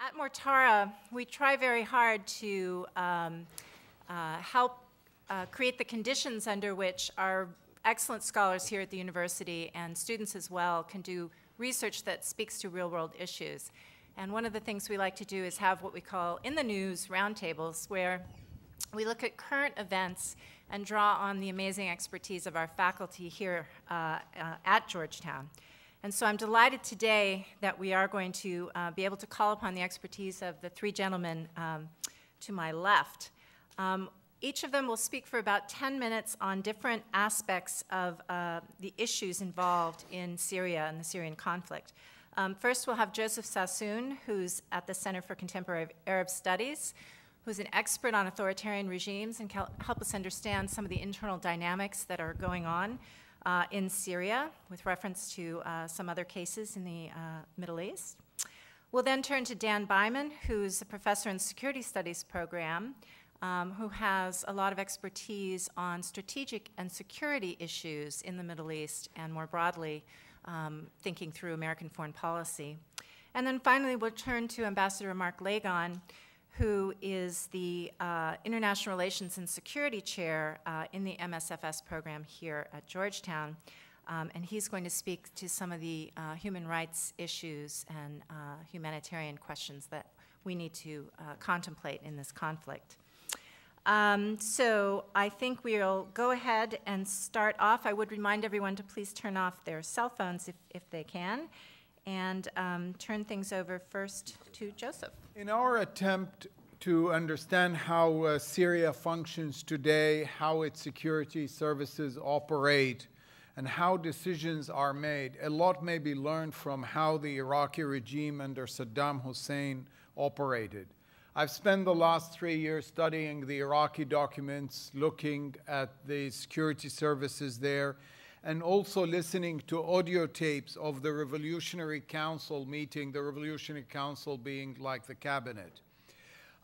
At Mortara, we try very hard to help create the conditions under which our excellent scholars here at the university and students as well can do research that speaks to real-world issues. And one of the things we like to do is have what we call in the news roundtables, where we look at current events and draw on the amazing expertise of our faculty here at Georgetown. And so I'm delighted today that we are going to be able to call upon the expertise of the three gentlemen to my left. Each of them will speak for about 10 minutes on different aspects of the issues involved in Syria and the Syrian conflict. First, we'll have Joseph Sassoon, who's at the Center for Contemporary Arab Studies, who's an expert on authoritarian regimes and can help us understand some of the internal dynamics that are going on in Syria, with reference to some other cases in the Middle East. We'll then turn to Dan Byman, who's a professor in security studies program, who has a lot of expertise on strategic and security issues in the Middle East and more broadly thinking through American foreign policy. And then finally, we'll turn to Ambassador Mark Lagon, who is the International Relations and Security Chair in the MSFS program here at Georgetown. And he's going to speak to some of the human rights issues and humanitarian questions that we need to contemplate in this conflict. So I think we'll go ahead and start off. I would remind everyone to please turn off their cell phones if they can, and turn things over first to Joseph. In our attempt to understand how Syria functions today, how its security services operate, and how decisions are made, a lot may be learned from how the Iraqi regime under Saddam Hussein operated. I've spent the last 3 years studying the Iraqi documents, looking at the security services there, and also listening to audio tapes of the Revolutionary Council meeting, the Revolutionary Council being like the cabinet.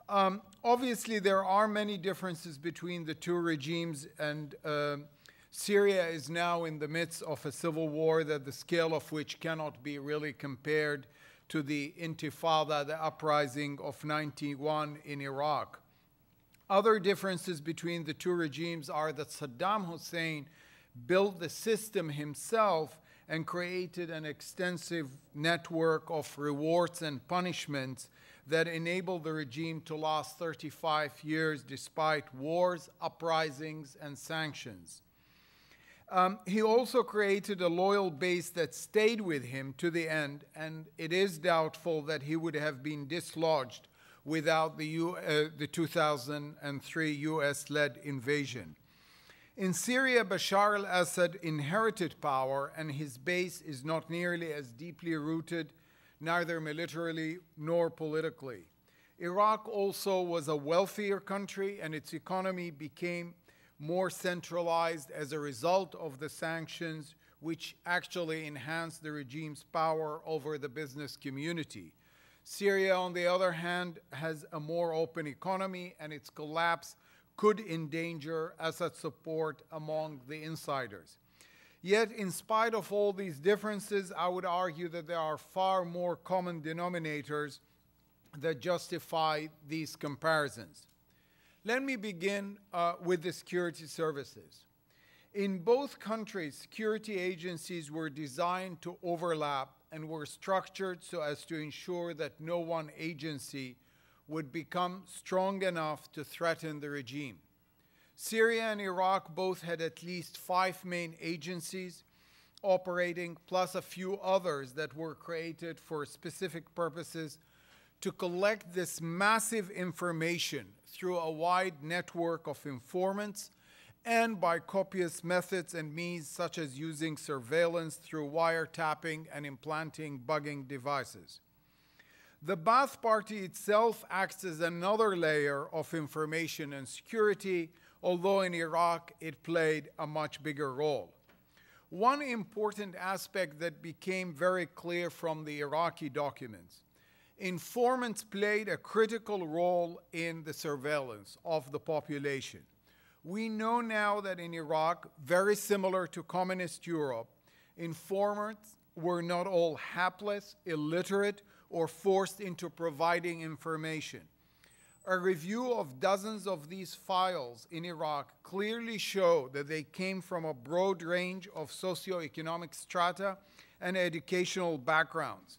Obviously, there are many differences between the two regimes, and Syria is now in the midst of a civil war that the scale of which cannot be really compared to the Intifada, the uprising of '91 in Iraq. Other differences between the two regimes are that Saddam Hussein built the system himself and created an extensive network of rewards and punishments that enabled the regime to last 35 years despite wars, uprisings, and sanctions. He also created a loyal base that stayed with him to the end, and it is doubtful that he would have been dislodged without the 2003 US-led invasion. In Syria, Bashar al-Assad inherited power, and his base is not nearly as deeply rooted, neither militarily nor politically. Iraq also was a wealthier country, and its economy became more centralized as a result of the sanctions, which actually enhanced the regime's power over the business community. Syria, on the other hand, has a more open economy, and its collapse could endanger Assad support among the insiders. Yet, in spite of all these differences, I would argue that there are far more common denominators that justify these comparisons. Let me begin with the security services. In both countries, security agencies were designed to overlap and were structured so as to ensure that no one agency would become strong enough to threaten the regime. Syria and Iraq both had at least 5 main agencies operating, plus a few others that were created for specific purposes to collect this massive information through a wide network of informants and by copious methods and means such as using surveillance through wiretapping and implanting bugging devices. The Ba'ath Party itself acts as another layer of information and security, although in Iraq it played a much bigger role. One important aspect that became very clear from the Iraqi documents: informants played a critical role in the surveillance of the population. We know now that in Iraq, very similar to communist Europe, informants were not all hapless, illiterate, or forced into providing information. A review of dozens of these files in Iraq clearly show that they came from a broad range of socioeconomic strata and educational backgrounds.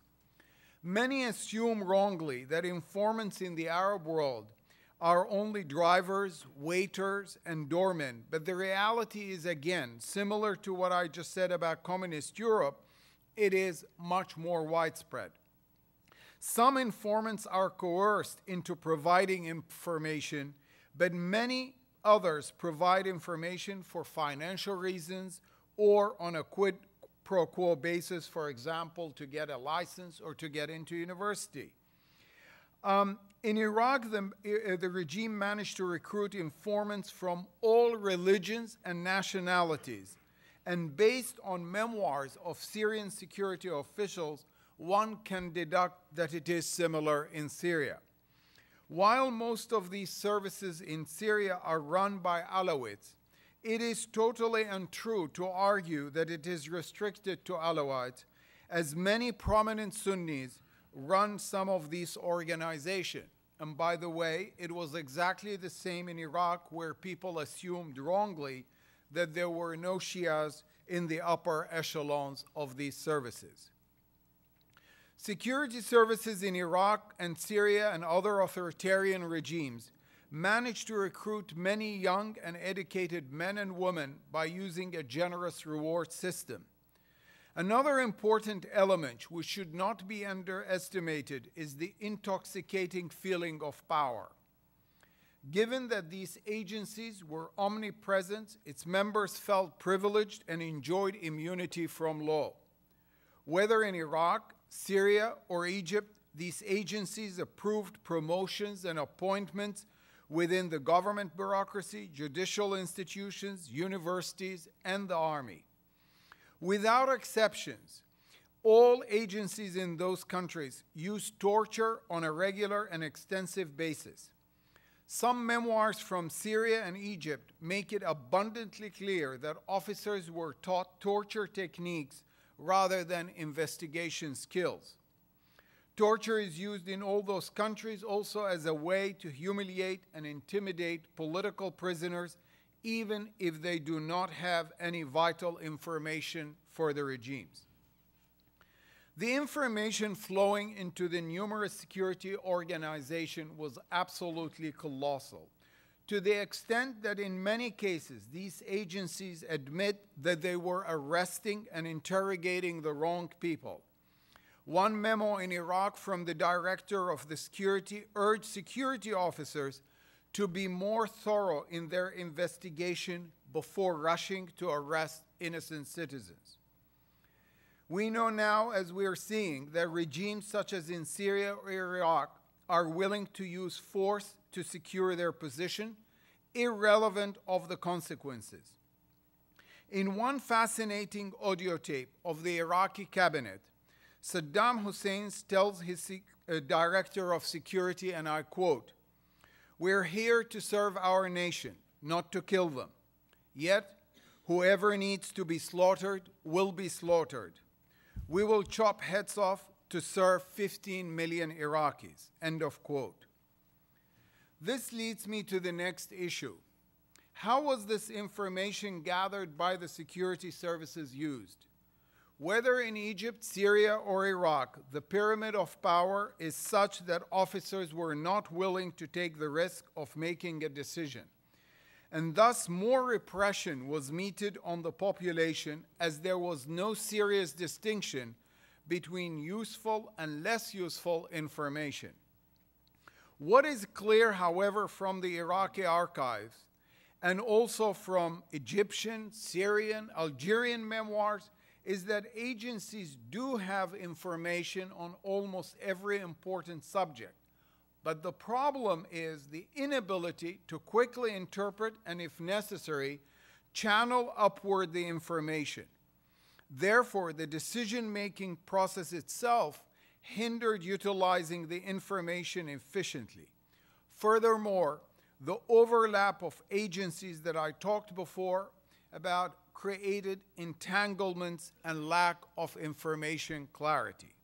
Many assume wrongly that informants in the Arab world are only drivers, waiters, and doormen, but the reality is, again, similar to what I just said about communist Europe, it is much more widespread. Some informants are coerced into providing information, but many others provide information for financial reasons or on a quid pro quo basis, for example, to get a license or to get into university. In Iraq, the regime managed to recruit informants from all religions and nationalities, and based on memoirs of Syrian security officials, one can deduct that it is similar in Syria. While most of these services in Syria are run by Alawites, it is totally untrue to argue that it is restricted to Alawites, as many prominent Sunnis run some of these organizations. And by the way, it was exactly the same in Iraq, where people assumed wrongly that there were no Shias in the upper echelons of these services. Security services in Iraq and Syria and other authoritarian regimes managed to recruit many young and educated men and women by using a generous reward system. Another important element which should not be underestimated is the intoxicating feeling of power. Given that these agencies were omnipresent, its members felt privileged and enjoyed immunity from law. Whether in Iraq, Syria, or Egypt, these agencies approved promotions and appointments within the government bureaucracy, judicial institutions, universities, and the army. Without exceptions, all agencies in those countries use torture on a regular and extensive basis. Some memoirs from Syria and Egypt make it abundantly clear that officers were taught torture techniques rather than investigation skills. Torture is used in all those countries also as a way to humiliate and intimidate political prisoners, even if they do not have any vital information for the regimes. The information flowing into the numerous security organizations was absolutely colossal, to the extent that in many cases these agencies admit that they were arresting and interrogating the wrong people. One memo in Iraq from the director of the security urged security officers to be more thorough in their investigation before rushing to arrest innocent citizens. We know now, as we are seeing, that regimes such as in Syria or Iraq are willing to use force to secure their position, irrelevant of the consequences. In one fascinating audio tape of the Iraqi cabinet, Saddam Hussein tells his director of security, and I quote, "We're here to serve our nation, not to kill them. Yet, whoever needs to be slaughtered will be slaughtered. We will chop heads off to serve 15 million Iraqis," end of quote. This leads me to the next issue. How was this information gathered by the security services used? Whether in Egypt, Syria, or Iraq, the pyramid of power is such that officers were not willing to take the risk of making a decision. And thus more repression was meted on the population, as there was no serious distinction between useful and less useful information. What is clear, however, from the Iraqi archives, and also from Egyptian, Syrian, Algerian memoirs, is that agencies do have information on almost every important subject. But the problem is the inability to quickly interpret and, if necessary, channel upward the information. Therefore, the decision-making process itself hindered utilizing the information efficiently. Furthermore, the overlap of agencies that I talked before about created entanglements and lack of information clarity.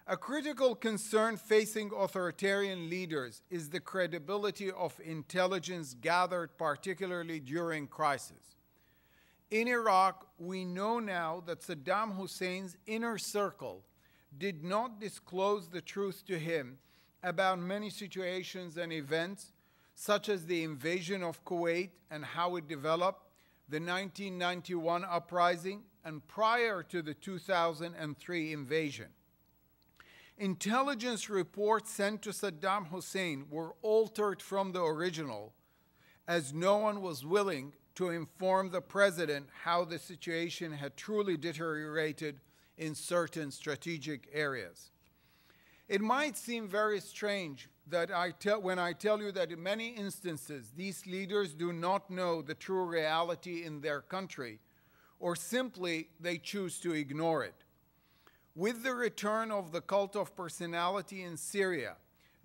A critical concern facing authoritarian leaders is the credibility of intelligence gathered particularly during crisis. In Iraq, we know now that Saddam Hussein's inner circle did not disclose the truth to him about many situations and events, such as the invasion of Kuwait and how it developed, the 1991 uprising, and prior to the 2003 invasion. Intelligence reports sent to Saddam Hussein were altered from the original, as no one was willing to inform the president how the situation had truly deteriorated in certain strategic areas. It might seem very strange that when I tell you that in many instances these leaders do not know the true reality in their country, or simply they choose to ignore it. With the return of the cult of personality in Syria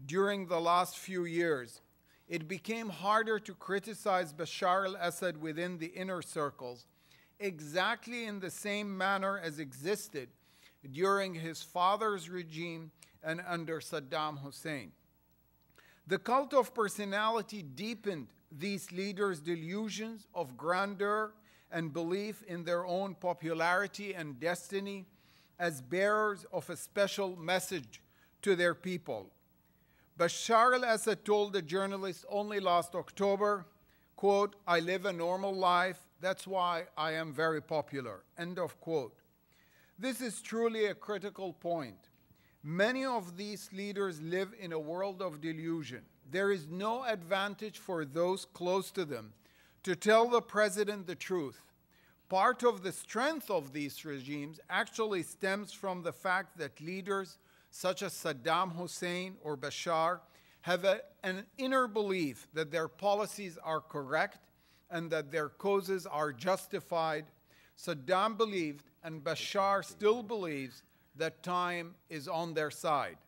during the last few years, it became harder to criticize Bashar al-Assad within the inner circles, exactly in the same manner as existed during his father's regime and under Saddam Hussein. The cult of personality deepened these leaders' delusions of grandeur and belief in their own popularity and destiny as bearers of a special message to their people. Bashar al-Assad told the journalist only last October, quote, "I live a normal life, that's why I am very popular," end of quote. This is truly a critical point. Many of these leaders live in a world of delusion. There is no advantage for those close to them to tell the president the truth. Part of the strength of these regimes actually stems from the fact that leaders such as Saddam Hussein or Bashar have an inner belief that their policies are correct and that their causes are justified. Saddam believed, and Bashar still believes, that time is on their side.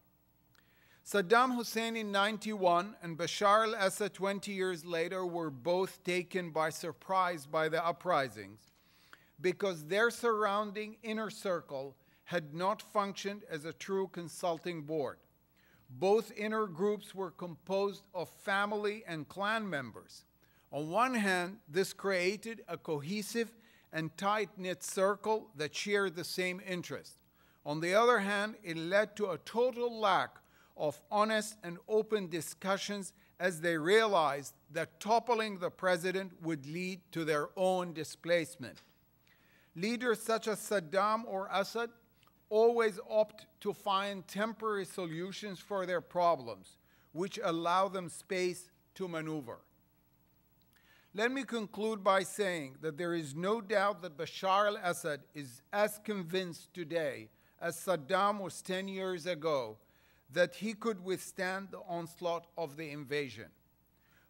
Saddam Hussein in 91 and Bashar al-Assad 20 years later were both taken by surprise by the uprisings, because their surrounding inner circle had not functioned as a true consulting board. Both inner groups were composed of family and clan members. On one hand, this created a cohesive and tight-knit circle that shared the same interest. On the other hand, it led to a total lack of honest and open discussions as they realized that toppling the president would lead to their own displacement. Leaders such as Saddam or Assad always opt to find temporary solutions for their problems, which allow them space to maneuver. Let me conclude by saying that there is no doubt that Bashar al-Assad is as convinced today as Saddam was 10 years ago that he could withstand the onslaught of the invasion.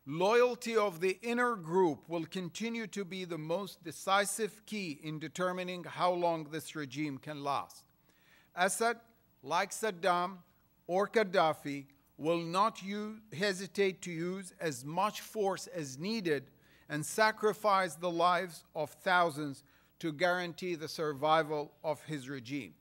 Loyalty of the inner group will continue to be the most decisive key in determining how long this regime can last. Assad, like Saddam or Gaddafi, will not hesitate to use as much force as needed and sacrifice the lives of thousands to guarantee the survival of his regime.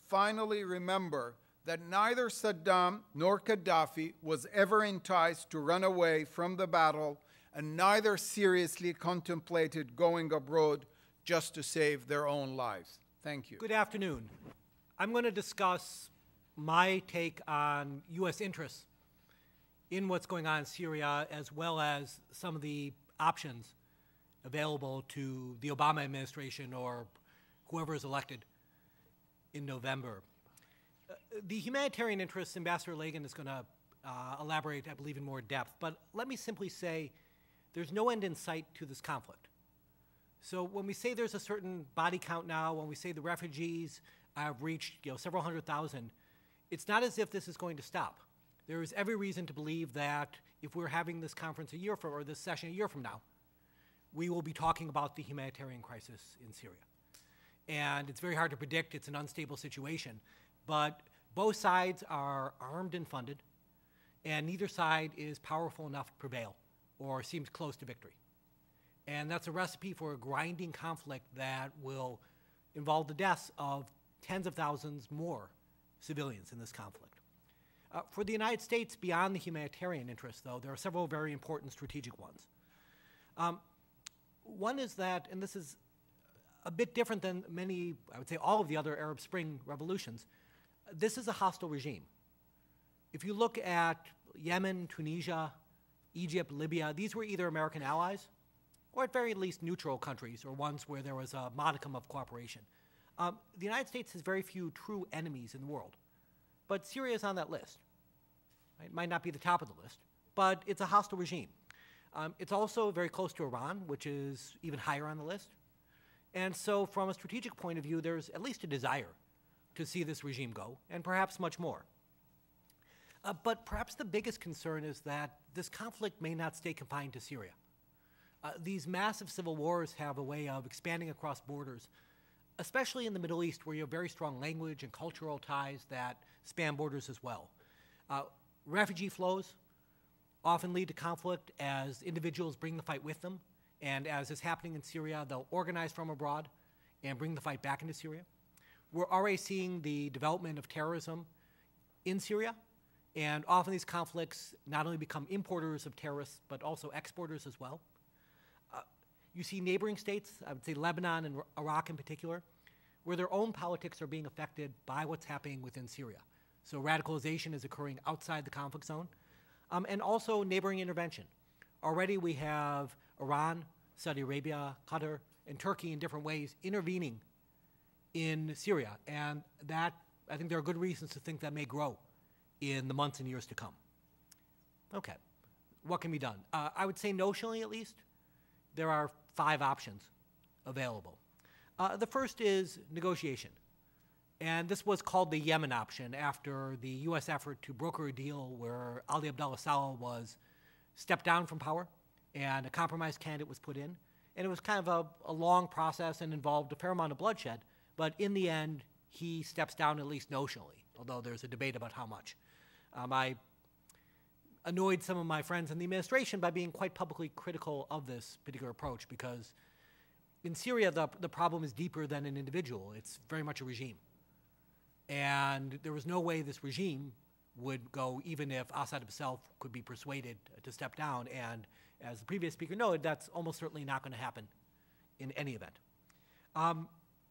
Finally, remember that neither Saddam nor Gaddafi was ever enticed to run away from the battle, and neither seriously contemplated going abroad just to save their own lives. Thank you. Good afternoon. I'm going to discuss my take on U.S. interests in what's going on in Syria, as well as some of the options available to the Obama administration or whoever is elected in November. The humanitarian interests, Ambassador Lagon is going to elaborate, I believe, in more depth, but let me simply say there's no end in sight to this conflict. So when we say there's a certain body count now, when we say the refugees have reached several 100,000, it's not as if this is going to stop. There is every reason to believe that if we're having this conference or this session a year from now, we will be talking about the humanitarian crisis in Syria. And it's very hard to predict. It's an unstable situation. But both sides are armed and funded, and neither side is powerful enough to prevail or seems close to victory. And that's a recipe for a grinding conflict that will involve the deaths of tens of thousands more civilians in this conflict. For the United States, beyond the humanitarian interests, though, there are several very important strategic ones. One is that, and this is a bit different than many, I would say all of the other Arab Spring revolutions, this is a hostile regime. If you look at Yemen, Tunisia, Egypt, Libya, these were either American allies or at very least neutral countries or ones where there was a modicum of cooperation. The United States has very few true enemies in the world, but Syria is on that list. It might not be the top of the list, but it's a hostile regime. It's also very close to Iran, which is even higher on the list. And so from a strategic point of view, there's at least a desire to see this regime go, and perhaps much more. But perhaps the biggest concern is that this conflict may not stay confined to Syria. These massive civil wars have a way of expanding across borders, especially in the Middle East, where you have very strong language and cultural ties that span borders as well. Refugee flows often lead to conflict as individuals bring the fight with them, and as is happening in Syria, they'll organize from abroad and bring the fight back into Syria. We're already seeing the development of terrorism in Syria, and often these conflicts not only become importers of terrorists, but also exporters as well. You see neighboring states, I would say Lebanon and Iraq in particular, where their own politics are being affected by what's happening within Syria. So radicalization is occurring outside the conflict zone, and also neighboring intervention. Already we have Iran, Saudi Arabia, Qatar, and Turkey in different ways intervening in Syria, and that, I think there are good reasons to think that may grow in the months and years to come. Okay, what can be done? I would say notionally at least, there are 5 options available. The first is negotiation. And this was called the Yemen option after the U.S. effort to broker a deal where Ali Abdullah Saleh was stepped down from power and a compromise candidate was put in. And it was kind of a long process and involved a fair amount of bloodshed. But in the end, he steps down at least notionally, although there's a debate about how much. I annoyed some of my friends in the administration by being quite publicly critical of this particular approach because in Syria, the problem is deeper than an individual. It's very much a regime. And there was no way this regime would go, even if Assad himself could be persuaded to step down. And as the previous speaker noted, that's almost certainly not going to happen in any event.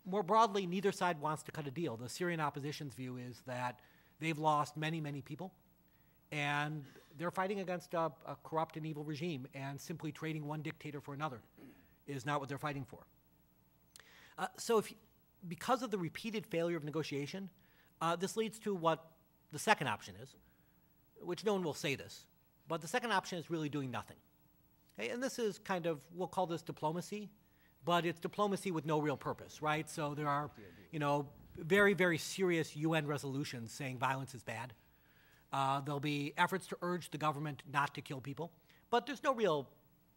More broadly, neither side wants to cut a deal. The Syrian opposition's view is that they've lost many, many people, and they're fighting against a corrupt and evil regime, and simply trading one dictator for another is not what they're fighting for. Because of the repeated failure of negotiation, this leads to what the second option is, which no one will say this, but the second option is really doing nothing. Okay? And this is kind of, we'll call this diplomacy, but it's diplomacy with no real purpose, right? So there are, very, very serious UN resolutions saying violence is bad. There'll be efforts to urge the government not to kill people, but there's no real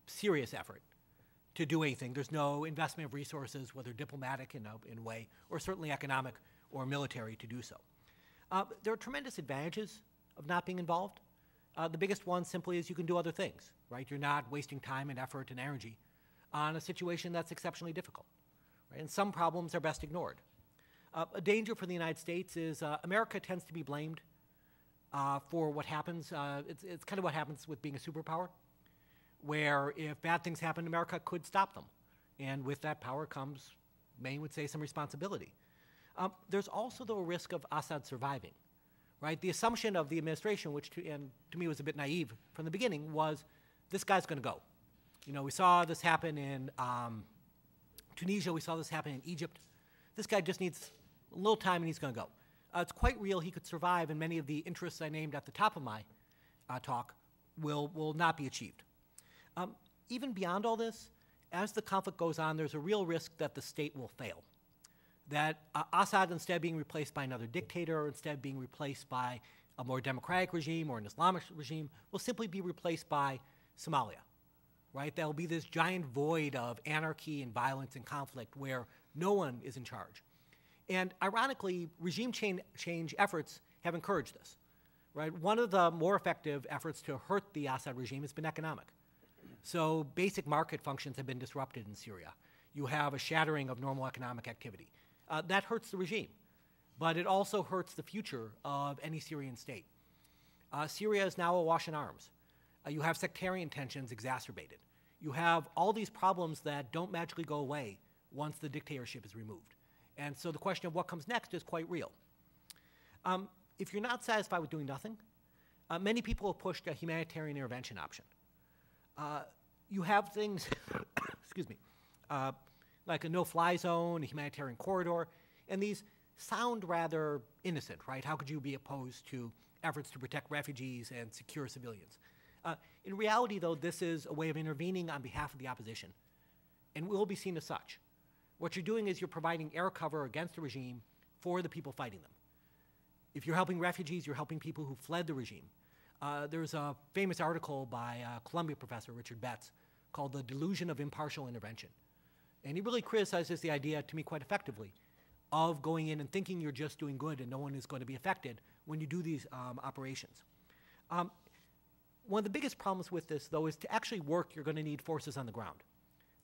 serious effort to do anything. There's no investment of resources, whether diplomatic in a way, or certainly economic or military to do so. There are tremendous advantages of not being involved. The biggest one simply is you can do other things, right? You're not wasting time and effort and energy on a situation that's exceptionally difficult, right? And some problems are best ignored. A danger for the United States is America tends to be blamed for what happens. It's kind of what happens with being a superpower, where if bad things happen, America could stop them. And with that power comes, many would say, some responsibility. There's also, though, a risk of Assad surviving, right? The assumption of the administration, which to me was a bit naive from the beginning, was this guy's going to go. We saw this happen in Tunisia. We saw this happen in Egypt. This guy just needs a little time and he's going to go. It's quite real he could survive, and many of the interests I named at the top of my talk will not be achieved. Even beyond all this, as the conflict goes on, there's a real risk that the state will fail. That Assad, instead of being replaced by another dictator, or instead of being replaced by a more democratic regime or an Islamic regime, will simply be replaced by Somalia, right? There will be this giant void of anarchy and violence and conflict where no one is in charge. And ironically, regime change efforts have encouraged this, right? One of the more effective efforts to hurt the Assad regime has been economic. So basic market functions have been disrupted in Syria. You have a shattering of normal economic activity. That hurts the regime. but it also hurts the future of any Syrian state. Syria is now awash in arms. You have sectarian tensions exacerbated. You have all these problems that don't magically go away once the dictatorship is removed. And so the question of what comes next is quite real. If you're not satisfied with doing nothing, many people have pushed a humanitarian intervention option. You have things, excuse me, like a no-fly zone, a humanitarian corridor, and these sound rather innocent, right? How could you be opposed to efforts to protect refugees and secure civilians? In reality, though, this is a way of intervening on behalf of the opposition, and will be seen as such. What you're doing is you're providing air cover against the regime for the people fighting them. If you're helping refugees, you're helping people who fled the regime. There's a famous article by Columbia professor Richard Betts called The Delusion of Impartial Intervention. And he really criticizes the idea, to me quite effectively, of going in and thinking you're just doing good and no one is going to be affected when you do these operations. One of the biggest problems with this, though, is to actually work, you're going to need forces on the ground.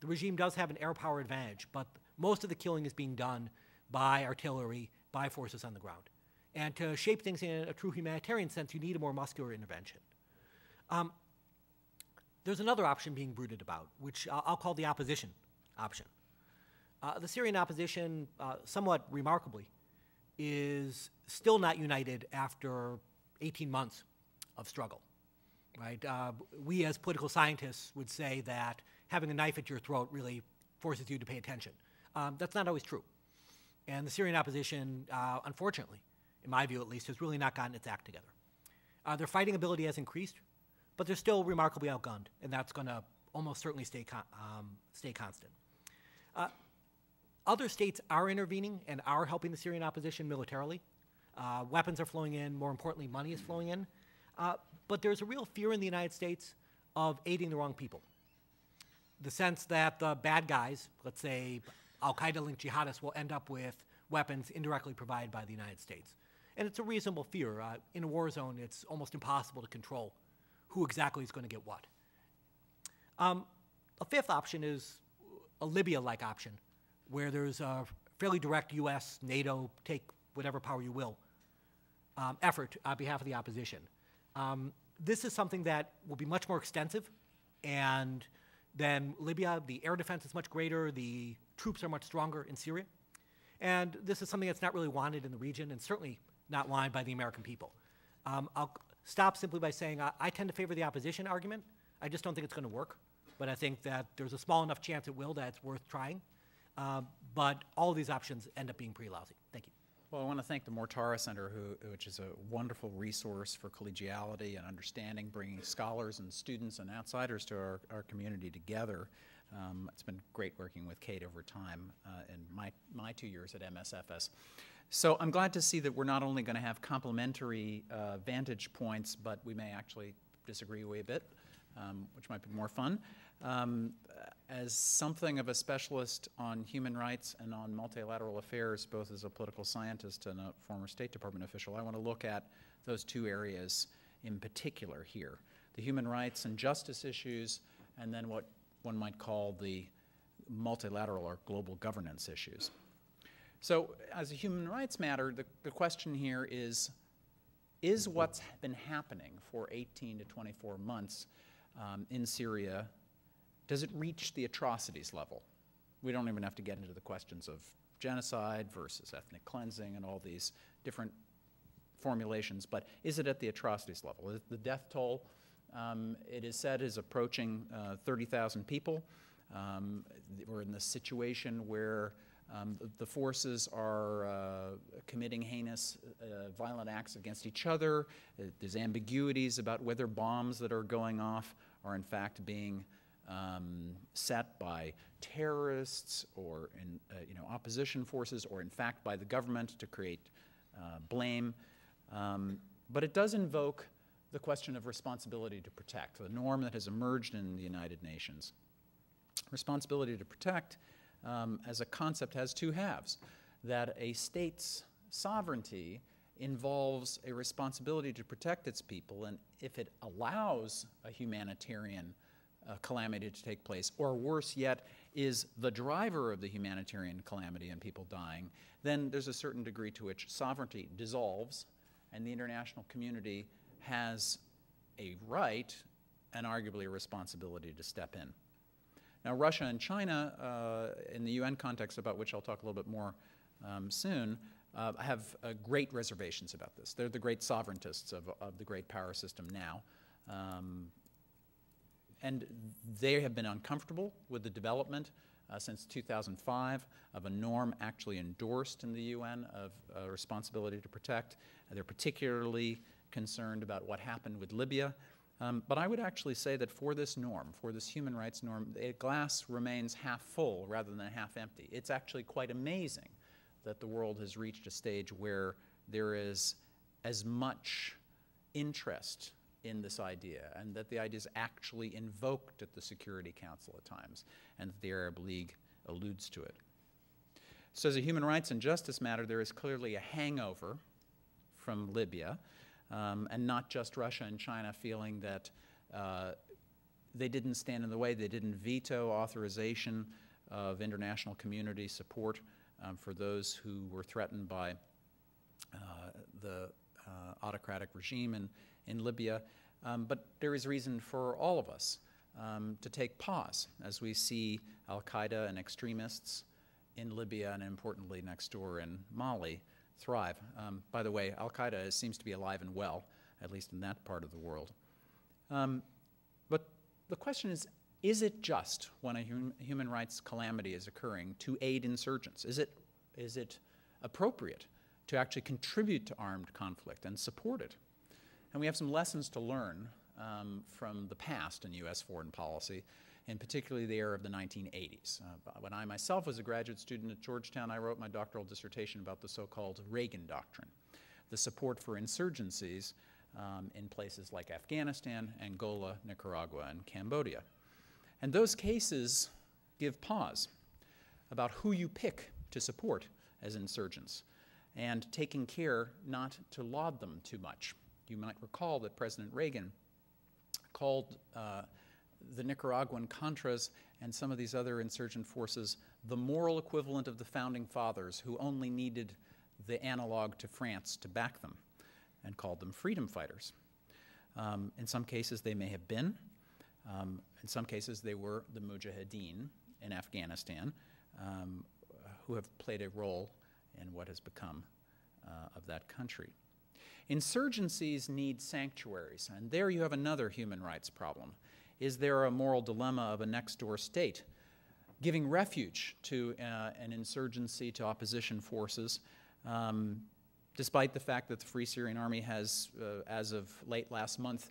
The regime does have an air power advantage, but most of the killing is being done by artillery, by forces on the ground. And to shape things in a true humanitarian sense, you need a more muscular intervention. There's another option being brooded about, which I'll call the opposition option. The Syrian opposition, somewhat remarkably, is still not united after 18 months of struggle, right? We as political scientists would say that having a knife at your throat really forces you to pay attention. That's not always true. And the Syrian opposition, unfortunately, in my view at least, has really not gotten its act together. Their fighting ability has increased, but they're still remarkably outgunned, and that's going to almost certainly stay constant. Other states are intervening and are helping the Syrian opposition militarily. Weapons are flowing in. More importantly, money is flowing in. But there's a real fear in the United States of aiding the wrong people. The sense that the bad guys, let's say al-Qaeda-linked jihadists, will end up with weapons indirectly provided by the United States. And it's a reasonable fear. In a war zone, it's almost impossible to control who exactly is going to get what. A fifth option is a Libya-like option, where there's a fairly direct U.S., NATO, take whatever power you will, effort on behalf of the opposition. This is something that will be much more extensive, and then Libya, the air defense is much greater, the troops are much stronger in Syria, and this is something that's not really wanted in the region, and certainly not wanted by the American people. I'll stop simply by saying I tend to favor the opposition argument. I just don't think it's going to work, but I think that there's a small enough chance it will that it's worth trying. But all of these options end up being pretty lousy. Thank you. Well, I want to thank the Mortara Center, which is a wonderful resource for collegiality and understanding, bringing scholars and students and outsiders to our community together. It's been great working with Kate over time in my 2 years at MSFS. So I'm glad to see that we're not only going to have complementary vantage points, but we may actually disagree a bit, which might be more fun. As something of a specialist on human rights and on multilateral affairs, both as a political scientist and a former State Department official, I want to look at those two areas in particular here. The human rights and justice issues, and then what one might call the multilateral or global governance issues. So as a human rights matter, the question here is what's been happening for 18 to 24 months in Syria, does it reach the atrocities level? We don't even have to get into the questions of genocide versus ethnic cleansing and all these different formulations, but is it at the atrocities level? The death toll, it is said, is approaching 30,000 people. We're in the situation where the forces are committing heinous violent acts against each other. There's ambiguities about whether bombs that are going off are in fact being set by terrorists or opposition forces, or in fact by the government to create blame. But it does invoke the question of responsibility to protect, the norm that has emerged in the United Nations. Responsibility to protect as a concept has two halves, that a state's sovereignty involves a responsibility to protect its people, and if it allows a humanitarian calamity to take place, or worse yet, is the driver of the humanitarian calamity and people dying, then there's a certain degree to which sovereignty dissolves, and the international community has a right and arguably a responsibility to step in. Now, Russia and China, in the UN context, about which I'll talk a little bit more soon, have great reservations about this. They're the great sovereigntists of the great power system now. And they have been uncomfortable with the development since 2005 of a norm actually endorsed in the UN of a responsibility to protect. They're particularly concerned about what happened with Libya. But I would actually say that for this norm, for this human rights norm, the glass remains half full rather than half empty. It's actually quite amazing that the world has reached a stage where there is as much interest in this idea, and that the idea is actually invoked at the Security Council at times, and that the Arab League alludes to it. So as a human rights and justice matter, there is clearly a hangover from Libya, and not just Russia and China feeling that they didn't stand in the way, they didn't veto authorization of international community support for those who were threatened by the autocratic regime in Libya. But there is reason for all of us to take pause as we see al-Qaeda and extremists in Libya and importantly next door in Mali thrive. By the way, al-Qaeda seems to be alive and well, at least in that part of the world. But the question is it just when a human rights calamity is occurring to aid insurgents? Is it appropriate to actually contribute to armed conflict and support it? And we have some lessons to learn from the past in U.S. foreign policy, and particularly the era of the 1980s. When I myself was a graduate student at Georgetown, I wrote my doctoral dissertation about the so-called Reagan Doctrine, the support for insurgencies in places like Afghanistan, Angola, Nicaragua, and Cambodia. And those cases give pause about who you pick to support as insurgents, and taking care not to laud them too much. You might recall that President Reagan called the Nicaraguan Contras and some of these other insurgent forces the moral equivalent of the founding fathers, who only needed the analog to France to back them, and called them freedom fighters. In some cases they may have been. In some cases they were the Mujahideen in Afghanistan, who have played a role in what has become of that country. Insurgencies need sanctuaries, and there you have another human rights problem. Is there a moral dilemma of a next-door state giving refuge to an insurgency, to opposition forces, despite the fact that the Free Syrian Army has, as of late last month,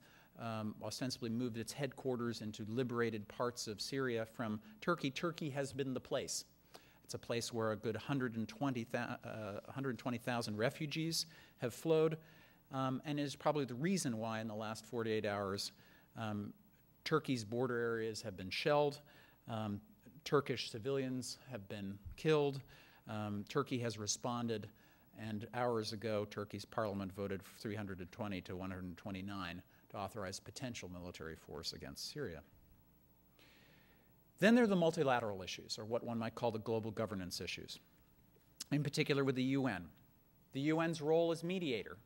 ostensibly moved its headquarters into liberated parts of Syria from Turkey? Turkey has been the place. It's a place where a good 120,000 refugees have flowed, and is probably the reason why in the last 48 hours Turkey's border areas have been shelled, Turkish civilians have been killed, Turkey has responded, and hours ago Turkey's parliament voted 320 to 129 to authorize potential military force against Syria. Then there are the multilateral issues, or what one might call the global governance issues, in particular with the UN. The UN's role as mediator,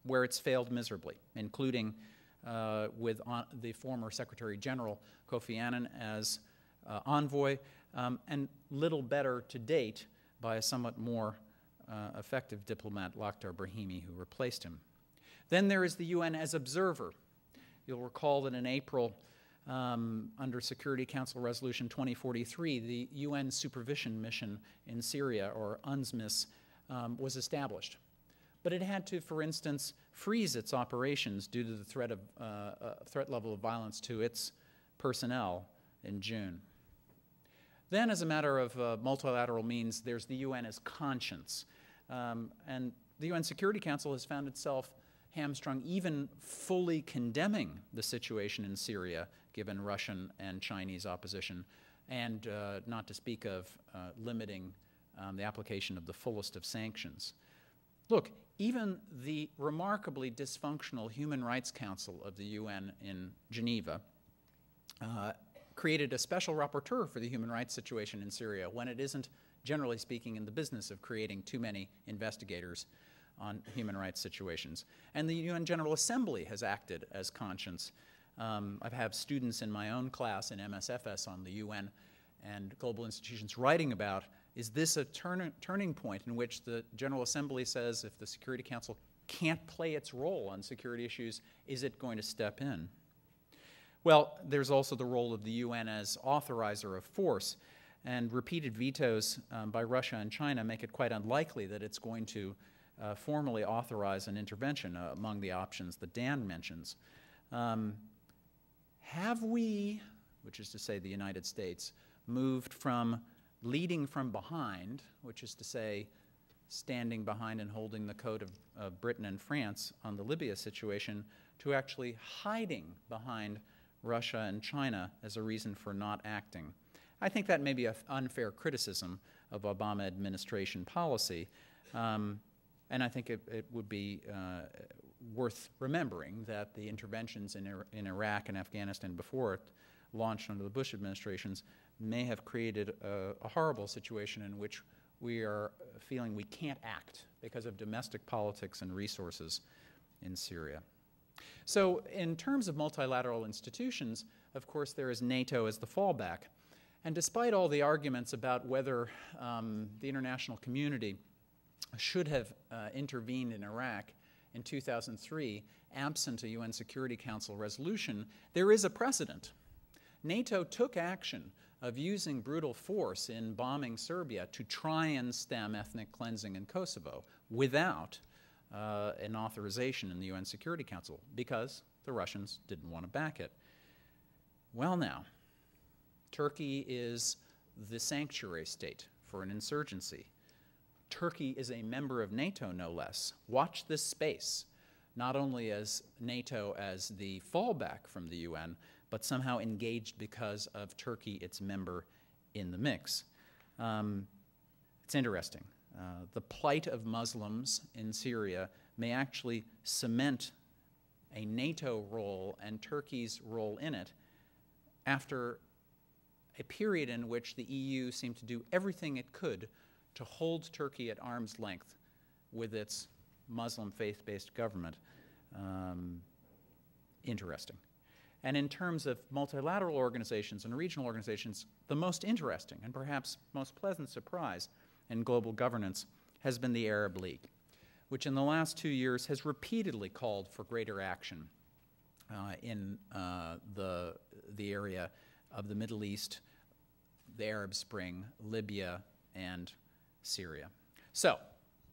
where it's failed miserably, including with the former Secretary General Kofi Annan as envoy, and little better to date by a somewhat more effective diplomat, Lakhdar Brahimi, who replaced him. Then there is the UN as observer. You'll recall that in April, under Security Council Resolution 2043, the UN Supervision Mission in Syria, or UNSMIS, was established. But it had to, for instance, freeze its operations due to the threat level of violence to its personnel in June. Then, as a matter of multilateral means, there's the UN as conscience. And the UN Security Council has found itself hamstrung even fully condemning the situation in Syria, given Russian and Chinese opposition, and not to speak of limiting the application of the fullest of sanctions. Look, even the remarkably dysfunctional Human Rights Council of the UN in Geneva created a special rapporteur for the human rights situation in Syria when it isn't, generally speaking, in the business of creating too many investigators on human rights situations. And the UN General Assembly has acted as conscience. I've had students in my own class in MSFS on the UN and global institutions writing about, is this a turning point in which the General Assembly says if the Security Council can't play its role on security issues, is it going to step in? Well, there's also the role of the UN as authorizer of force, and repeated vetoes by Russia and China make it quite unlikely that it's going to formally authorize an intervention among the options that Dan mentions. Have we, which is to say the United States, moved from leading from behind, which is to say standing behind and holding the coat of Britain and France on the Libya situation, to actually hiding behind Russia and China as a reason for not acting? I think that may be an unfair criticism of Obama administration policy, and I think it would be worth remembering that the interventions in Iraq and Afghanistan before it launched under the Bush administrations may have created a horrible situation in which we are feeling we can't act because of domestic politics and resources in Syria. So in terms of multilateral institutions, of course, there is NATO as the fallback. And despite all the arguments about whether the international community should have intervened in Iraq in 2003, absent a UN Security Council resolution, there is a precedent. NATO took action of using brutal force in bombing Serbia to try and stem ethnic cleansing in Kosovo without an authorization in the UN Security Council because the Russians didn't want to back it. Well now, Turkey is the sanctuary state for an insurgency. Turkey is a member of NATO, no less. Watch this space, not only as NATO as the fallback from the UN, but somehow engaged because of Turkey, its member in the mix. It's interesting. The plight of Muslims in Syria may actually cement a NATO role and Turkey's role in it after a period in which the EU seemed to do everything it could to hold Turkey at arm's length with its Muslim faith-based government. Interesting. And in terms of multilateral organizations and regional organizations, the most interesting and perhaps most pleasant surprise in global governance has been the Arab League, which in the last 2 years has repeatedly called for greater action in the area of the Middle East, the Arab Spring, Libya, and Syria. So,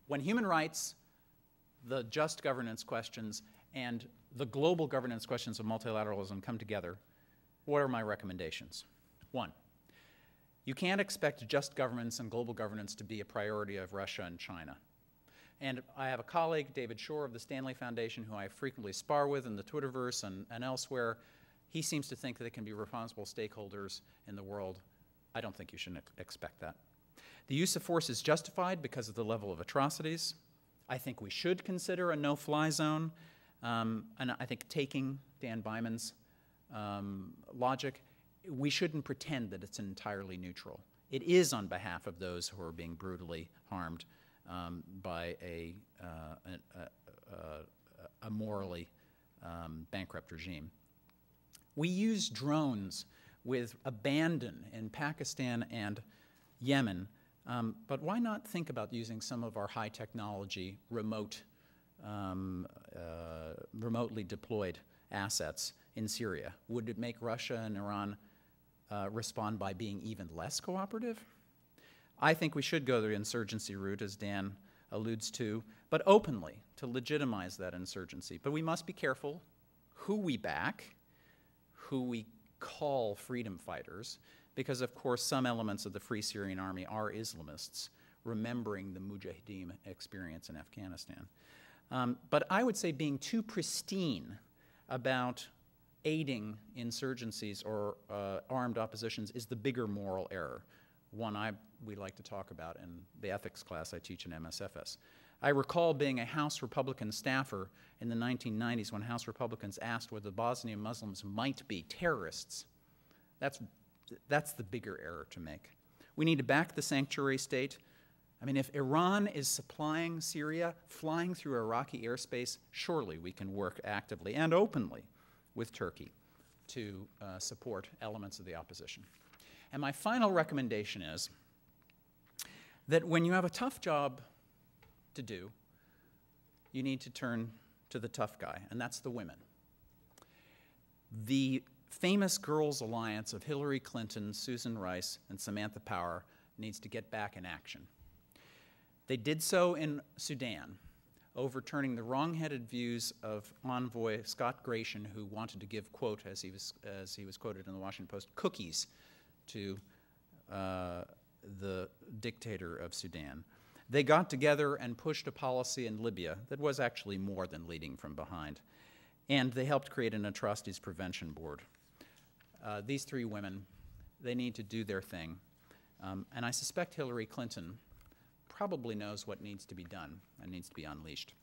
when human rights, the just governance questions, and the global governance questions of multilateralism come together, what are my recommendations? 1, you can't expect just governance and global governance to be a priority of Russia and China. And I have a colleague, David Shore of the Stanley Foundation, who I frequently spar with in the Twitterverse and elsewhere. He seems to think that they can be responsible stakeholders in the world. I don't think you should expect that. The use of force is justified because of the level of atrocities. I think we should consider a no-fly zone. And I think taking Dan Byman's logic, we shouldn't pretend that it's entirely neutral. It is on behalf of those who are being brutally harmed by a morally bankrupt regime. We use drones with abandon in Pakistan and Yemen, but why not think about using some of our high technology, remotely deployed assets in Syria? Would it make Russia and Iran respond by being even less cooperative? I think we should go the insurgency route, as Dan alludes to, but openly to legitimize that insurgency. But we must be careful who we back, who we call freedom fighters, because of course some elements of the Free Syrian Army are Islamists, remembering the Mujahideen experience in Afghanistan. But I would say being too pristine about aiding insurgencies or armed oppositions is the bigger moral error, one we like to talk about in the ethics class I teach in MSFS. I recall being a House Republican staffer in the 1990s when House Republicans asked whether Bosnian Muslims might be terrorists. That's the bigger error to make. We need to back the sanctuary state. I mean, if Iran is supplying Syria, flying through Iraqi airspace, surely we can work actively and openly with Turkey to support elements of the opposition. And my final recommendation is that when you have a tough job to do, you need to turn to the tough guy, and that's the women. The famous girls' alliance of Hillary Clinton, Susan Rice, and Samantha Power needs to get back in action. They did so in Sudan, overturning the wrong-headed views of envoy Scott Gration, who wanted to give, quote, as he was quoted in the Washington Post, cookies to the dictator of Sudan. They got together and pushed a policy in Libya that was actually more than leading from behind. And they helped create an atrocities prevention board. These three women, they need to do their thing. And I suspect Hillary Clinton probably knows what needs to be done and needs to be unleashed.